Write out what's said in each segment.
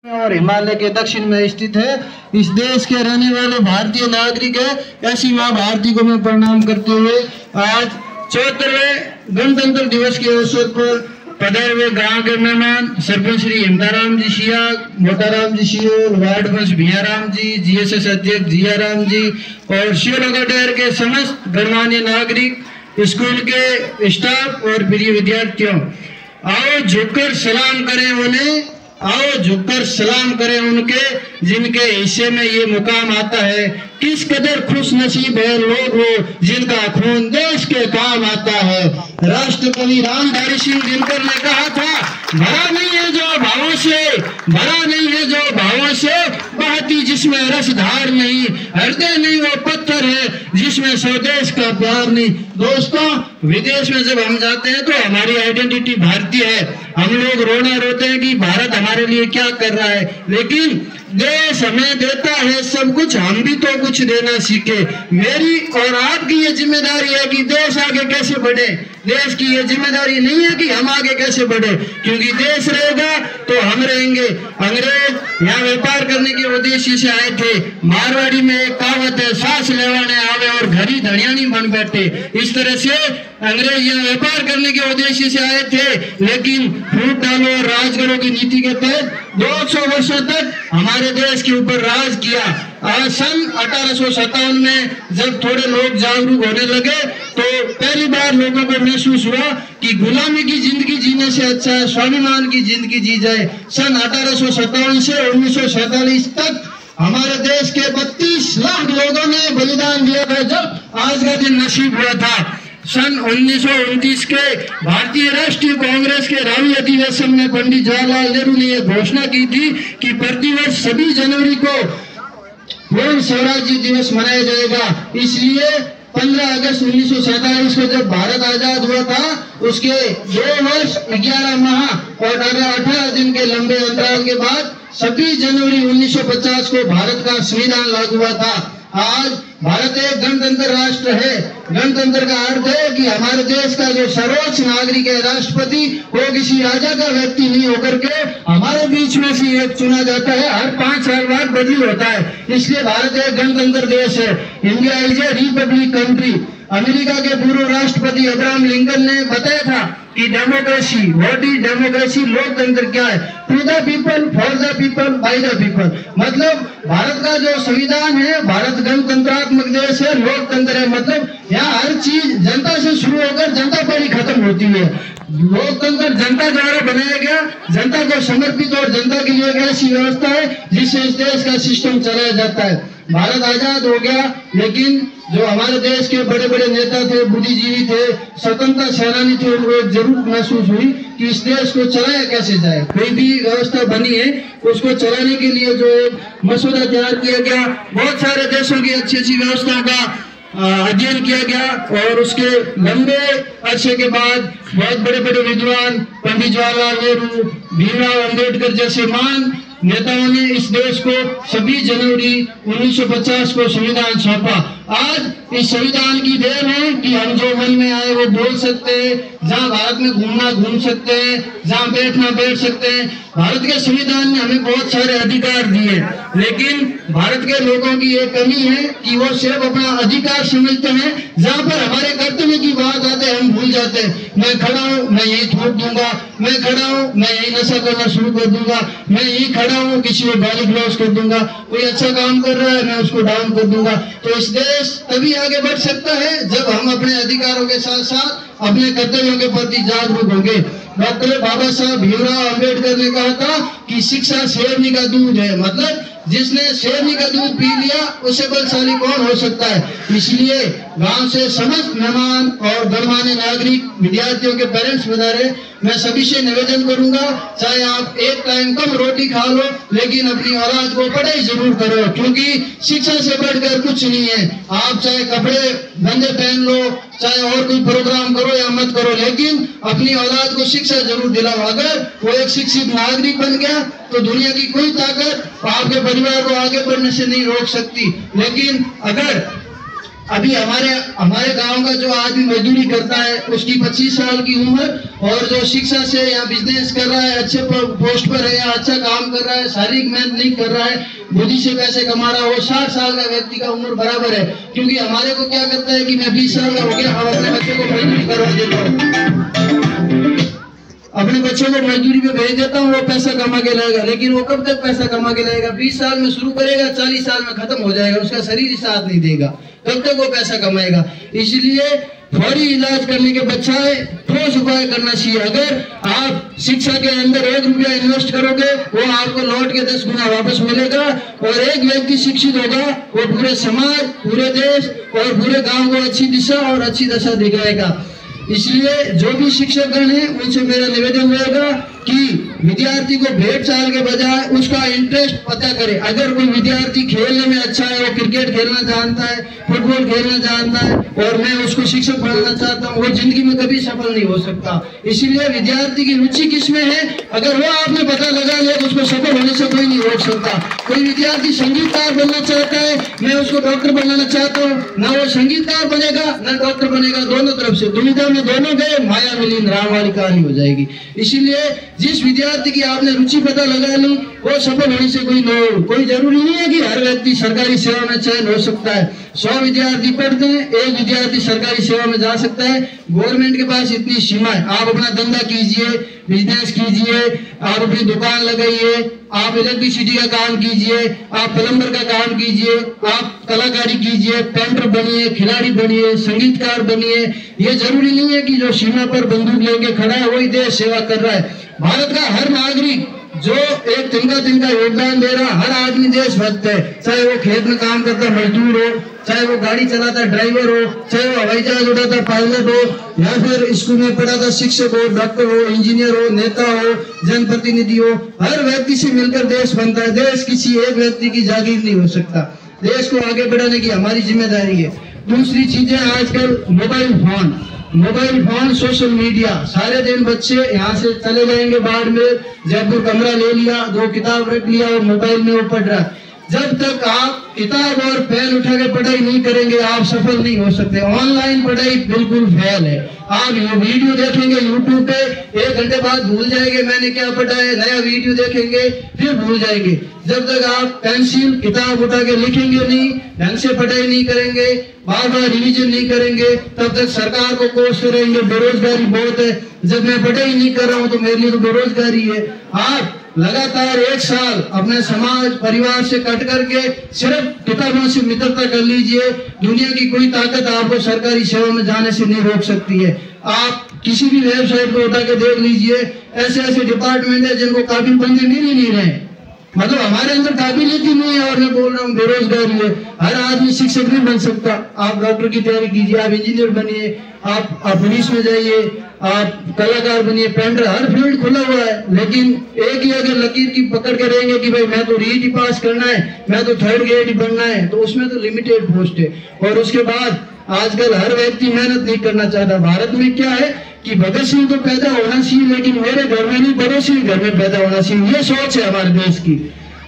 और हिमालय के दक्षिण में स्थित है। इस देश के रहने वाले भारतीय नागरिक है। ऐसी माँ भारती को मैं प्रणाम करते हुए आज 74वें गणतंत्र दिवस के अवसर पर पधारे हुए गांव के मेहमान सरपंच श्री हिमताराम जी शिया, मोटाराम जी शियोल, वार्ड पंच भियाराम जी, जीएसएस अध्यक्ष जियाराम जी और शिवनगर के समस्त गणमान्य नागरिक, स्कूल के स्टाफ और प्रिय विद्यार्थियों, आओ झुककर सलाम करें उन्हें, आओ झुककर सलाम करें उनके जिनके हिस्से में ये मुकाम आता है। किस कदर खुश नसीब है लोग वो जिनका खून देश के काम आता है। राष्ट्रकवि रामधारी सिंह दिनकर ने कहा था, भरा नहीं है जो भावों से, भरा नहीं है जो भावों से, बहती जिसमें रसधार नहीं, हृदय नहीं वो पत्थर है जिसमें स्वदेश का प्यार नहीं। दोस्तों, विदेश में जब हम जाते हैं तो हमारी आइडेंटिटी भारतीय है। हम लोग रोना रोते हैं कि भारत हमारे लिए क्या कर रहा है, लेकिन देश हमें देता है सब कुछ, हम भी तो कुछ देना सीखे। मेरी और आपकी ये जिम्मेदारी है कि देश आगे कैसे बढ़े। देश की ये जिम्मेदारी नहीं है कि हम आगे कैसे बढ़े, क्योंकि देश रहेगा तो हम रहेंगे। अंग्रेज यहाँ व्यापार करने के उद्देश्य से आए थे। मारवाड़ी में एक कहावत है, सांस लेवाने आवे और घड़ी धड़ियानी बन बैठे। इस तरह से अंग्रेज यहाँ व्यापार करने के उद्देश्य से आए थे, लेकिन फूट डालो और राज करो की नीति के तहत 200 वर्षों तक हमारे देश के ऊपर राज किया। सन 1857 में जब थोड़े लोग जागरूक होने लगे तो पहली बार लोगों को महसूस हुआ कि गुलामी की जिंदगी जीने से अच्छा है स्वाभिमान की जिंदगी जी जाए। सन 1857 से 1947 तक हमारे देश के 32 लाख लोगों ने बलिदान दिया था जब आज का दिन नसीब हुआ था। सन 1929 के भारतीय राष्ट्रीय कांग्रेस के रावी अधिवेशन में पंडित जवाहरलाल नेहरू ने यह घोषणा की थी कि प्रतिवर्ष 26 जनवरी को पूर्ण स्वराज्य दिवस मनाया जाएगा। इसलिए 15 अगस्त 1947 को जब भारत आजाद हुआ था, उसके 2 वर्ष 11 माह और 18 दिन के लंबे अंतराल के बाद 26 जनवरी 1950 को भारत का संविधान लागू हुआ था। आज भारत एक गणतंत्र राष्ट्र है। गणतंत्र का अर्थ है कि हमारे देश का जो सर्वोच्च नागरिक है राष्ट्रपति, वो किसी राजा का व्यक्ति नहीं होकर के हमारे बीच में से एक चुना जाता है। हर 5 साल बाद बदली होता है, इसलिए भारत एक गणतंत्र देश है। India is a Republic country. America के पूर्व राष्ट्रपति अब्राहम लिंकन ने बताया था कि डेमोक्रेसी, व्हाट इज डेमोक्रेसी, लोकतंत्र क्या है, to the people, for the people, by the people. मतलब भारत का जो संविधान है, भारत गणतंत्रात्मक देश है, लोकतंत्र है। मतलब यहाँ हर चीज जनता से शुरू होकर जनता पर ही खत्म होती है। लोकतंत्र जनता द्वारा बनाया गया, जनता को समर्पित और जनता के लिए एक ऐसी व्यवस्था है जिससे इस देश का सिस्टम चलाया जाता है। भारत आजाद हो गया, लेकिन जो हमारे देश के बड़े बड़े नेता थे, बुद्धिजीवी थे, स्वतंत्रता सेनानी थे, उनको एक जरूरत महसूस हुई कि इस देश को चलाया कैसे जाए। कोई भी व्यवस्था बनी है, उसको चलाने के लिए जो एक मसौदा तैयार किया गया, बहुत सारे देशों की अच्छी अच्छी व्यवस्थाओं का अध्ययन किया गया और उसके लंबे अरसे के बाद बहुत बड़े बड़े विद्वान, पंडित जवाहरलाल नेहरू, भीमराव अंबेडकर जैसे महान नेताओं ने इस देश को 26 जनवरी 1950 को संविधान सौंपा। आज इस संविधान की देन है कि हम जो मन में आए वो बोल सकते हैं, जहाँ भारत में घूमना घूम सकते हैं, जहाँ बैठना बैठ सकते हैं। भारत के संविधान ने हमें बहुत सारे अधिकार दिए, लेकिन भारत के लोगों की ये कमी है कि वो सिर्फ अपना अधिकार समझते हैं, जहाँ पर हमारे कर्तव्य की बात आते हैं हम भूल जाते हैं। मैं खड़ा हूँ, मैं यही थूक दूंगा, मैं खड़ा हूँ, मैं यही नशा करना शुरू कर दूंगा, मैं यही खड़ा हूँ, किसी को गाली गलौज कर दूंगा, कोई अच्छा काम कर रहा है मैं उसको डाउन कर दूंगा। तो इस देश तभी आगे बढ़ सकता है जब हम अपने अधिकारों के साथ साथ अपने कर्तव्यों के प्रति जागरूक होंगे। डॉक्टर बाबा साहब भीमराव अंबेडकर ने कहा था कि शिक्षा शेरनी का दूध है। मतलब जिसने शेरनी का दूध पी लिया उससे बलशाली कौन हो सकता है। इसलिए गांव से समस्त मेहमान और गणमान्य नागरिक, विद्यार्थियों के पेरेंट्स पधारे, मैं सभी से निवेदन करूंगा, चाहे आप एक टाइम कम रोटी खा लो, लेकिन अपनी औलाद को पढ़ाई जरूर करो, क्योंकि शिक्षा से बढ़कर कुछ नहीं है। आप चाहे कपड़े गंदे पहन लो, चाहे और कोई प्रोग्राम करो या मत करो, लेकिन अपनी औलाद को शिक्षा जरूर दिलाओ। अगर वो एक शिक्षित नागरिक बन गया तो दुनिया की कोई ताकत आपके परिवार को आगे बढ़ने से नहीं रोक सकती। लेकिन अगर अभी हमारे गांव का जो आदमी मजदूरी करता है उसकी 25 साल की उम्र, और जो शिक्षा से या बिजनेस कर रहा है, अच्छे पोस्ट पर है या अच्छा काम कर रहा है, शारीरिक मेहनत नहीं कर रहा है, बुद्धि से पैसे कमा रहा है, वो 60 साल का व्यक्ति का उम्र बराबर है। क्योंकि हमारे को क्या करता है कि मैं 20 साल का हो गया, अब अपने बच्चे को मजदूरी करवा देता हूँ, अपने बच्चों को मजदूरी पे भेज देता हूँ, वो पैसा कमा के लाएगा। लेकिन वो कब तक पैसा कमा के लाएगा? 20 साल में शुरू करेगा, 40 साल में खत्म हो जाएगा, उसका शरीर ही साथ नहीं देगा, कब तक वो पैसा कमाएगा? इसलिए फौरी इलाज करने के बजाय ठोस उपाय करना चाहिए। अगर आप शिक्षा के अंदर 1 रुपया इन्वेस्ट करोगे, वो आपको लौट के 10 गुना वापस मिलेगा, और एक व्यक्ति शिक्षित होगा, वो पूरे समाज, पूरे देश और पूरे गांव को अच्छी दिशा और अच्छी दशा दिखाएगा। इसलिए जो भी शिक्षकगण हैं उनसे मेरा निवेदन रहेगा कि विद्यार्थी को भेंट चाल के बजाय उसका इंटरेस्ट पता करे। अगर कोई विद्यार्थी खेलने में अच्छा है, वो क्रिकेट खेलना जानता है, फुटबॉल खेलना जानता है, और मैं उसको शिक्षक बनाना चाहता हूँ, वो जिंदगी में कभी सफल नहीं हो सकता। इसीलिए विद्यार्थी की रुचि किसमें है, अगर वो आपने पता लगा लिया तो उसको सफल होने से कोई नहीं रोक सकता। कोई विद्यार्थी संगीतकार बनना चाहता है, मैं उसको डॉक्टर बनाना चाहता हूँ, ना वो संगीतकार बनेगा ना डॉक्टर बनेगा, दोनों तरफ से दुविधा में दोनों गए, माया मिली राम वाली कहानी हो जाएगी। इसीलिए जिस विद्यार्थी की आपने रुचि पता लगा ली, वो सफल होने से कोई जरूरी नहीं है कि हर व्यक्ति सरकारी सेवा में चयन हो सकता है। 100 विद्यार्थी पढ़ते हैं, 1 विद्यार्थी सरकारी सेवा में जा सकता है। गवर्नमेंट के पास इतनी सीमा है। आप अपना धंधा कीजिए, बिजनेस कीजिए, आप अपनी दुकान लगाइए, आप इलेक्ट्रिसिटी का काम कीजिए, आप प्लम्बर का काम कीजिए, आप कलाकारी कीजिए, पेंटर बनिए, खिलाड़ी बनिए, संगीतकार बनिए। ये जरूरी नहीं है कि जो सीमा पर बंदूक लेके खड़ा है वही देश सेवा कर रहा है। भारत का हर नागरिक जो एक तिनका योगदान दे रहा, हर आदमी देशभक्त है। चाहे वो खेत में काम करता मजदूर हो, चाहे वो गाड़ी चलाता ड्राइवर हो, चाहे वो हवाई जहाज उड़ाता पायलट हो, या फिर स्कूल में पढ़ाता शिक्षक हो, डॉक्टर हो, इंजीनियर हो, नेता हो, जनप्रतिनिधि हो। हर व्यक्ति से मिलकर देश बनता है। देश किसी एक व्यक्ति की जागीर नहीं हो सकता। देश को आगे बढ़ाने की हमारी जिम्मेदारी है। दूसरी चीजें, आजकल मोबाइल फोन, सोशल मीडिया, सारे दिन बच्चे यहाँ से चले जाएंगे बाहर में, जयपुर कमरा ले लिया, 2 किताब रख लिया और मोबाइल में वो पढ़ रहा है। जब तक आप किताब और पेन उठा के पढ़ाई नहीं करेंगे, आप सफल नहीं हो सकते। ऑनलाइन पढ़ाई बिल्कुल फेल है। आप ये वीडियो देखेंगे यूट्यूब पे, 1 घंटे बाद भूल जाएंगे मैंने क्या पढ़ा है, नया वीडियो देखेंगे फिर भूल जाएंगे। जब तक आप पेंसिल किताब उठा के लिखेंगे नहीं, ढंग से पढ़ाई नहीं करेंगे, बार बार रिवीजन नहीं करेंगे, तब तक सरकार को कोस करेंगे बेरोजगारी बहुत है। जब मैं पढ़ाई नहीं कर रहा हूँ तो मेरे लिए तो बेरोजगारी है। आप लगातार 1 साल अपने समाज परिवार से कट करके सिर्फ किताबों से मित्रता कर लीजिए। दुनिया की कोई ताकत आपको सरकारी सेवा में जाने से नहीं रोक सकती है। आप किसी भी वेबसाइट को उठा के देख लीजिए, ऐसे डिपार्टमेंट है जिनको काबिल बंदे मिल ही नहीं रहे। मतलब हमारे अंदर काबिलियत ही नहीं है, और मैं बोल रहा हूँ बेरोजगारी है। हर आदमी शिक्षक नहीं बन सकता। आप डॉक्टर की तैयारी कीजिए, आप इंजीनियर बनिए, आप पुलिस में जाइए, आप कलाकार बनिए, पेंटर, हर फील्ड खुला हुआ है। लेकिन एक ही अगर लकीर की पकड़ के रहेंगे कि भाई मैं तो रीट ही पास करना है, मैं तो 3rd ग्रेड ही बनना है, तो उसमें तो लिमिटेड पोस्ट है। और उसके बाद आजकल हर व्यक्ति मेहनत नहीं करना चाहता। भारत में क्या है कि भगत सिंह तो पैदा होना चाहिए, लेकिन मेरे घर में नहीं, पड़ोसी के घर में पैदा होना चाहिए। ये सोच है हमारे देश की।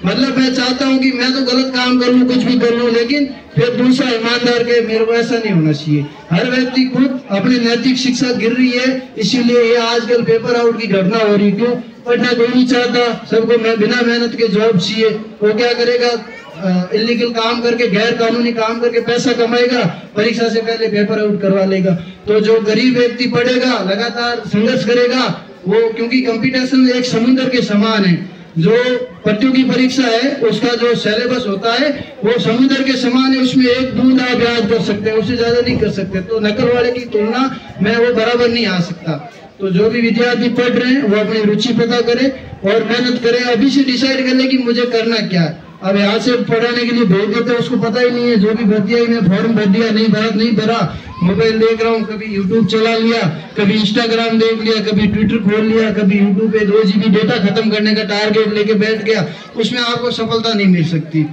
मतलब मैं चाहता हूँ कि मैं तो गलत काम कर लूँ, कुछ भी कर लूँ, लेकिन फिर दूसरा ईमानदार के, मेरे को ऐसा नहीं होना चाहिए। हर व्यक्ति खुद अपनी नैतिक शिक्षा गिर रही है। इसीलिए ये आजकल पेपर आउट की घटना हो रही। क्यों? पढ़ना कोई नहीं चाहता, सबको बिना मेहनत के जॉब चाहिए। वो क्या करेगा? इलीगल काम करके, गैर कानूनी काम करके पैसा कमाएगा, परीक्षा से पहले पेपर आउट करवा लेगा। तो जो गरीब व्यक्ति पढ़ेगा, लगातार संघर्ष करेगा, वो क्योंकि कंपटीशन एक समुद्र के समान है। जो प्रतियोगी परीक्षा है उसका जो सिलेबस होता है वो समुद्र के समान है। उसमें 1 बूंद आप याद कर सकते हैं, उससे ज्यादा नहीं कर सकते। तो नकल वाले की तुलना में वो बराबर नहीं आ सकता। तो जो भी विद्यार्थी पढ़ रहे हैं वो अपनी रुचि पता करें और मेहनत करें। अभी से डिसाइड कर ले कि मुझे करना क्या है। अब यहाँ से पढ़ाने के लिए भेज देते हैं, उसको पता ही नहीं है। जो भी भर दिया, मैं फॉर्म भर दिया, नहीं भरा, मोबाइल देख रहा हूँ, कभी यूट्यूब चला लिया, कभी इंस्टाग्राम देख लिया, कभी ट्विटर खोल लिया, कभी यूट्यूब पे 2 GB डेटा खत्म करने का टारगेट लेके बैठ गया। उसमें आपको सफलता नहीं मिल सकती।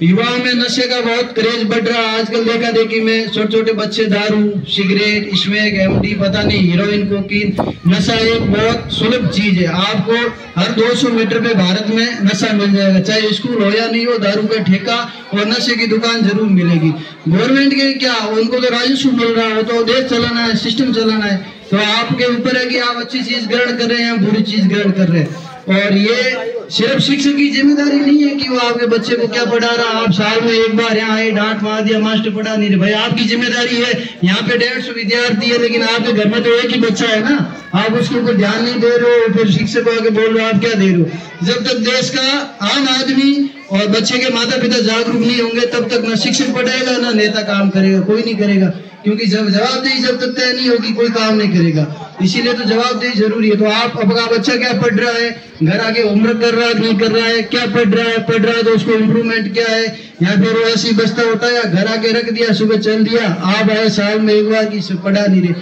युवाओं में नशे का बहुत क्रेज बढ़ रहा है। आजकल देखा देखी में छोटे छोटे बच्चे दारू, सिगरेट, स्मैक, एमडी, पता नहीं हीरोइन, कोकीन। नशा एक बहुत सुलभ चीज है। आपको हर 200 मीटर पे भारत में नशा मिल जाएगा, चाहे स्कूल हो या नहीं हो, दारू का ठेका और नशे की दुकान जरूर मिलेगी। गवर्नमेंट के क्या, उनको तो राजस्व मिल रहा है, वो तो देश चलाना है, सिस्टम चलाना है। तो आपके ऊपर है कि आप अच्छी चीज ग्रहण कर रहे हैं या बुरी चीज ग्रहण कर रहे हैं। और ये सिर्फ शिक्षक की जिम्मेदारी नहीं है कि वो आपके बच्चे को क्या पढ़ा रहा। आप साल में एक बार यहाँ आए, डांट मार दिया, मास्टर पढ़ा नहीं रहे, भाई आपकी जिम्मेदारी है। यहाँ पे 150 विद्यार्थी है, लेकिन आपके घर में तो एक ही बच्चा है ना, आप उसके ऊपर ध्यान नहीं दे रहे हो, फिर शिक्षक को आके बोल रहे हो, आप क्या दे रहे हो। जब तक देश का आम आदमी और बच्चे के माता पिता जागरूक नहीं होंगे, तब तक न शिक्षक पढ़ाएगा ना नेता काम करेगा, कोई नहीं करेगा। क्योंकि जब जवाबदेही जब तक तय नहीं होगी, कोई काम नहीं करेगा। इसीलिए तो जवाबदेही जरूरी है। तो आप, अब आपका बच्चा क्या पढ़ रहा है, घर आके होमवर्क कर रहा है नहीं कर रहा है, क्या पढ़ रहा है तो उसको इम्प्रूवमेंट क्या है, या फिर वो ऐसे ही बचता होता है, या घर आके रख दिया, सुबह चल दिया, आप आए साल में एक बार की पढ़ा नहीं रहे।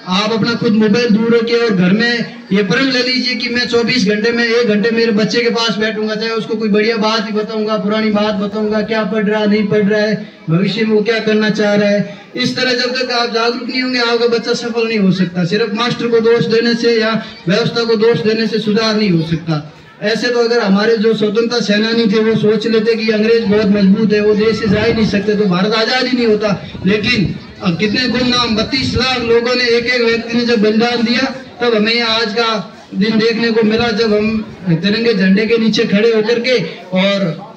आप अपना खुद मोबाइल दूर रखे और घर में ये प्रण ले लीजिए कि मैं 24 घंटे में 1 घंटे मेरे बच्चे के पास बैठूंगा, चाहे उसको कोई बढ़िया बात ही बताऊंगा, पुरानी बात बताऊंगा, क्या पढ़ रहा है नहीं पढ़ रहा है, भविष्य में वो क्या करना चाह रहा है। इस तरह जब तक आप जागरूक नहीं होंगे, आपका बच्चा सफल नहीं हो सकता। सिर्फ मास्टर को दोष देने से या व्यवस्था को दोष देने से सुधार नहीं हो सकता। ऐसे तो अगर हमारे जो स्वतंत्रता सेनानी थे वो सोच लेते कि अंग्रेज बहुत मजबूत है, वो देश से जा ही नहीं सकते, तो भारत आजाद ही नहीं होता। लेकिन अब कितने गुमनाम 32 लाख लोगों ने, एक एक व्यक्ति ने जब बलिदान दिया, तब हमें आज का दिन देखने को मिला, जब हम तिरंगे झंडे के नीचे खड़े होकर के, और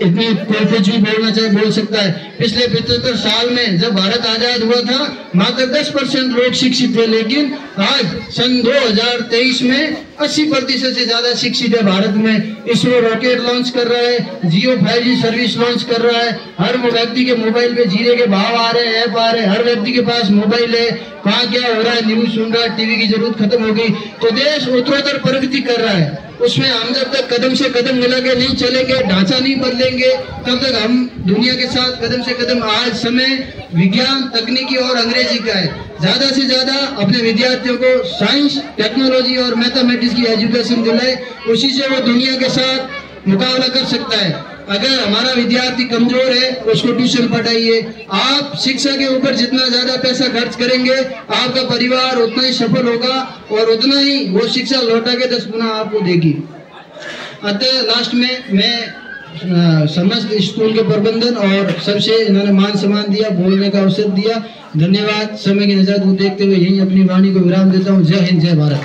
इतनी कुछ भी बोलना चाहे बोल सकता है। पिछले 75 साल में जब भारत आजाद हुआ था, मात्र 10% लोग शिक्षित थे, लेकिन आज सन 2023 में 80% से ज्यादा शिक्षित है भारत में। इसरो रॉकेट लॉन्च कर रहा है, जियो 5G सर्विस लॉन्च कर रहा है, हर व्यक्ति के मोबाइल पे जीरे के भाव आ रहे हैं, ऐप आ रहे हैं, हर व्यक्ति के पास मोबाइल है, कहाँ क्या हो रहा है न्यूज सुन रहा है, टीवी की जरूरत खत्म हो गई। तो देश उत्तरोत्तर प्रगति कर रहा है। उसमें हम जब तक कदम से कदम मिला के नहीं चलेंगे, ढांचा नहीं बदलेंगे, तब तक हम दुनिया के साथ कदम से कदम। आज समय विज्ञान, तकनीकी और अंग्रेजी का है। ज्यादा से ज्यादा अपने विद्यार्थियों को साइंस, टेक्नोलॉजी और मैथमेटिक्स की एजुकेशन दिलाए, उसी से वो दुनिया के साथ मुकाबला कर सकता है। अगर हमारा विद्यार्थी कमजोर है, उसको ट्यूशन पढ़ाइए। आप शिक्षा के ऊपर जितना ज्यादा पैसा खर्च करेंगे, आपका परिवार उतना ही सफल होगा और उतना ही वो शिक्षा लौटा के 10 गुना आपको देगी। अतः लास्ट में मैं समस्त स्कूल के प्रबंधन और सबसे इन्होंने मान सम्मान दिया, बोलने का अवसर दिया। धन्यवाद। समय की नजर को देखते हुए यही अपनी वाणी को विराम देता हूँ। जय हिंद, जय भारत।